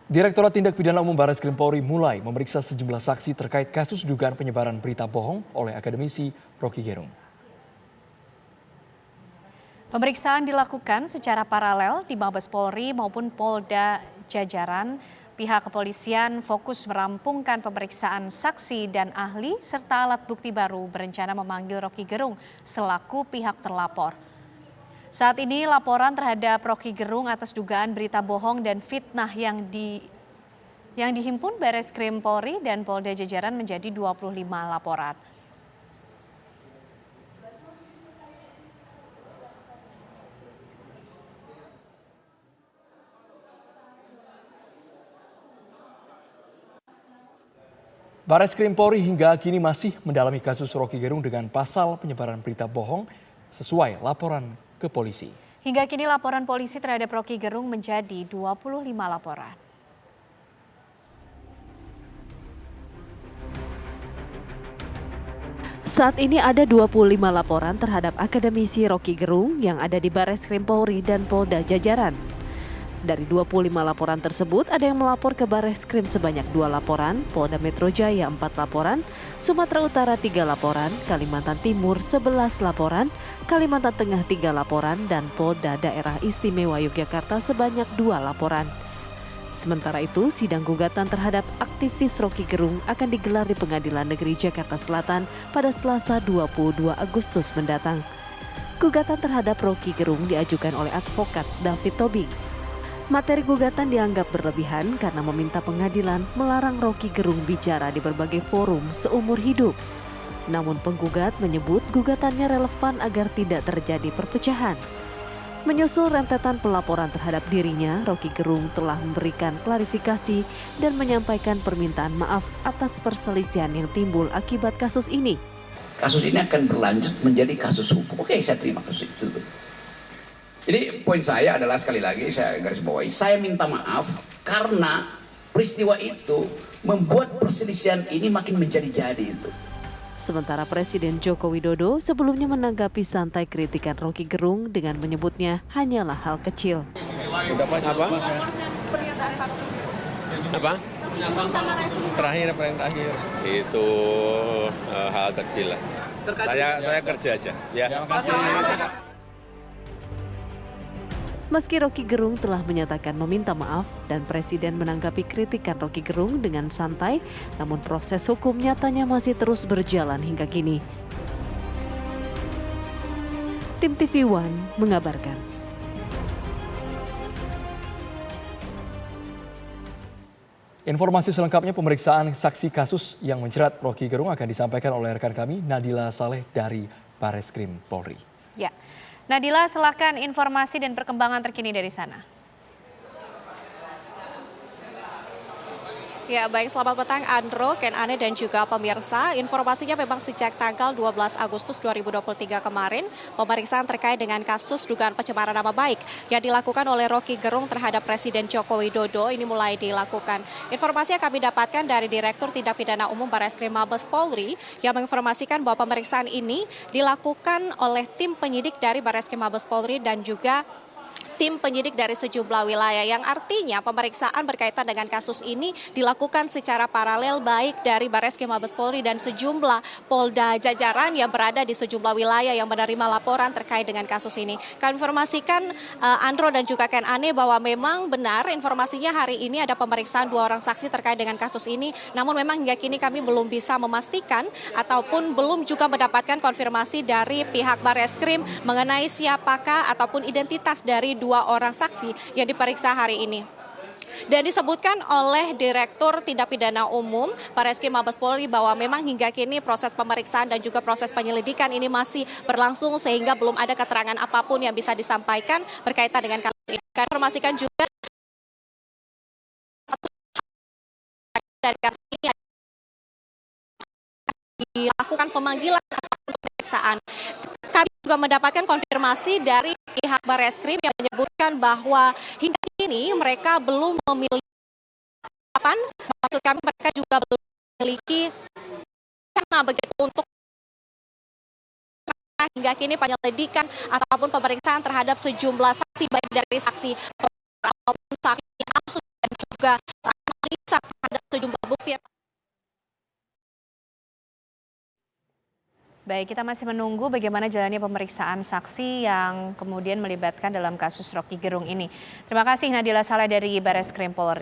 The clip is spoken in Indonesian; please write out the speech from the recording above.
Direktorat Tindak Pidana Umum Barreskrim Polri mulai memeriksa sejumlah saksi terkait kasus dugaan penyebaran berita bohong oleh akademisi Roky Gerung. Pemeriksaan dilakukan secara paralel di Mabes Polri maupun Polda jajaran. Pihak kepolisian fokus merampungkan pemeriksaan saksi dan ahli serta alat bukti baru, berencana memanggil Roky Gerung selaku pihak terlapor. Saat ini laporan terhadap Roky Gerung atas dugaan berita bohong dan fitnah yang dihimpun Barreskrim Polri dan Polda jajaran menjadi 25 laporan. Barreskrim Polri hingga kini masih mendalami kasus Roky Gerung dengan pasal penyebaran berita bohong sesuai laporan ke polisi. Hingga kini laporan polisi terhadap Roky Gerung menjadi 25 laporan. Saat ini ada 25 laporan terhadap akademisi Roky Gerung yang ada di Barreskrim Polri dan Polda jajaran. Dari 25 laporan tersebut, ada yang melapor ke Barreskrim sebanyak 2 laporan, Polda Metro Jaya 4 laporan, Sumatera Utara 3 laporan, Kalimantan Timur 11 laporan, Kalimantan Tengah 3 laporan, dan Polda Daerah Istimewa Yogyakarta sebanyak 2 laporan. Sementara itu, sidang gugatan terhadap aktivis Roky Gerung akan digelar di Pengadilan Negeri Jakarta Selatan pada Selasa 22 Agustus mendatang. Gugatan terhadap Roky Gerung diajukan oleh advokat David Tobing. Materi gugatan dianggap berlebihan karena meminta pengadilan melarang Roky Gerung bicara di berbagai forum seumur hidup. Namun penggugat menyebut gugatannya relevan agar tidak terjadi perpecahan. Menyusul rentetan pelaporan terhadap dirinya, Roky Gerung telah memberikan klarifikasi dan menyampaikan permintaan maaf atas perselisihan yang timbul akibat kasus ini. Kasus ini akan berlanjut menjadi kasus hukum. Oke, saya terima kasus itu. Jadi poin saya adalah, sekali lagi saya garis bawahi, saya minta maaf karena peristiwa itu membuat perselisihan ini makin menjadi-jadi itu. Sementara Presiden Joko Widodo sebelumnya menanggapi santai kritikan Roky Gerung dengan menyebutnya hanyalah hal kecil. Apa? Terakhir. Itu hal kecil lah. Saya kerja aja. Ya. Meski Roky Gerung telah menyatakan meminta maaf dan Presiden menanggapi kritikan Roky Gerung dengan santai, namun proses hukum nyatanya masih terus berjalan hingga kini. Tim TV One mengabarkan. Informasi selengkapnya pemeriksaan saksi kasus yang menjerat Roky Gerung akan disampaikan oleh rekan kami Nadila Saleh dari Barreskrim Polri. Ya. Nadila, silakan informasi dan perkembangan terkini dari sana. Ya, baik, selamat petang Andro, Ken Ane dan juga pemirsa. Informasinya memang sejak tanggal 12 Agustus 2023 kemarin, pemeriksaan terkait dengan kasus dugaan pencemaran nama baik yang dilakukan oleh Roky Gerung terhadap Presiden Joko Widodo ini mulai dilakukan. Informasi yang kami dapatkan dari Direktur Tindak Pidana Umum Barreskrim Mabes Polri yang menginformasikan bahwa pemeriksaan ini dilakukan oleh tim penyidik dari Barreskrim Mabes Polri dan juga tim penyidik dari sejumlah wilayah, yang artinya pemeriksaan berkaitan dengan kasus ini dilakukan secara paralel baik dari Barreskrim Mabes Polri dan sejumlah Polda jajaran yang berada di sejumlah wilayah yang menerima laporan terkait dengan kasus ini. Kami informasikan Andro dan juga Ken Ane bahwa memang benar informasinya hari ini ada pemeriksaan 2 orang saksi terkait dengan kasus ini, namun memang hingga kini kami belum bisa memastikan ataupun belum juga mendapatkan konfirmasi dari pihak Barreskrim mengenai siapakah ataupun identitas dari 2 orang saksi yang diperiksa hari ini. Dan disebutkan oleh Direktur Tindak Pidana Umum Barreskrim Mabes Polri bahwa memang hingga kini proses pemeriksaan dan juga proses penyelidikan ini masih berlangsung sehingga belum ada keterangan apapun yang bisa disampaikan berkaitan dengan kasus ini. Kami informasikan juga dari kasus ini dilakukan pemanggilan atau pemeriksaan. Kami juga mendapatkan konfirmasi dari pihak Barreskrim yang menyebutkan bahwa hingga kini mereka belum memiliki maksud kami mereka juga belum memiliki karena begitu untuk hingga kini penyelidikan ataupun pemeriksaan terhadap sejumlah saksi baik dari saksi ataupun saksi ahli dan juga juga analisa terhadap sejumlah bukti. Baik, kita masih menunggu bagaimana jalannya pemeriksaan saksi yang kemudian melibatkan dalam kasus Rocky Gerung ini. Terima kasih Nadila Saleh dari Barreskrim Polri.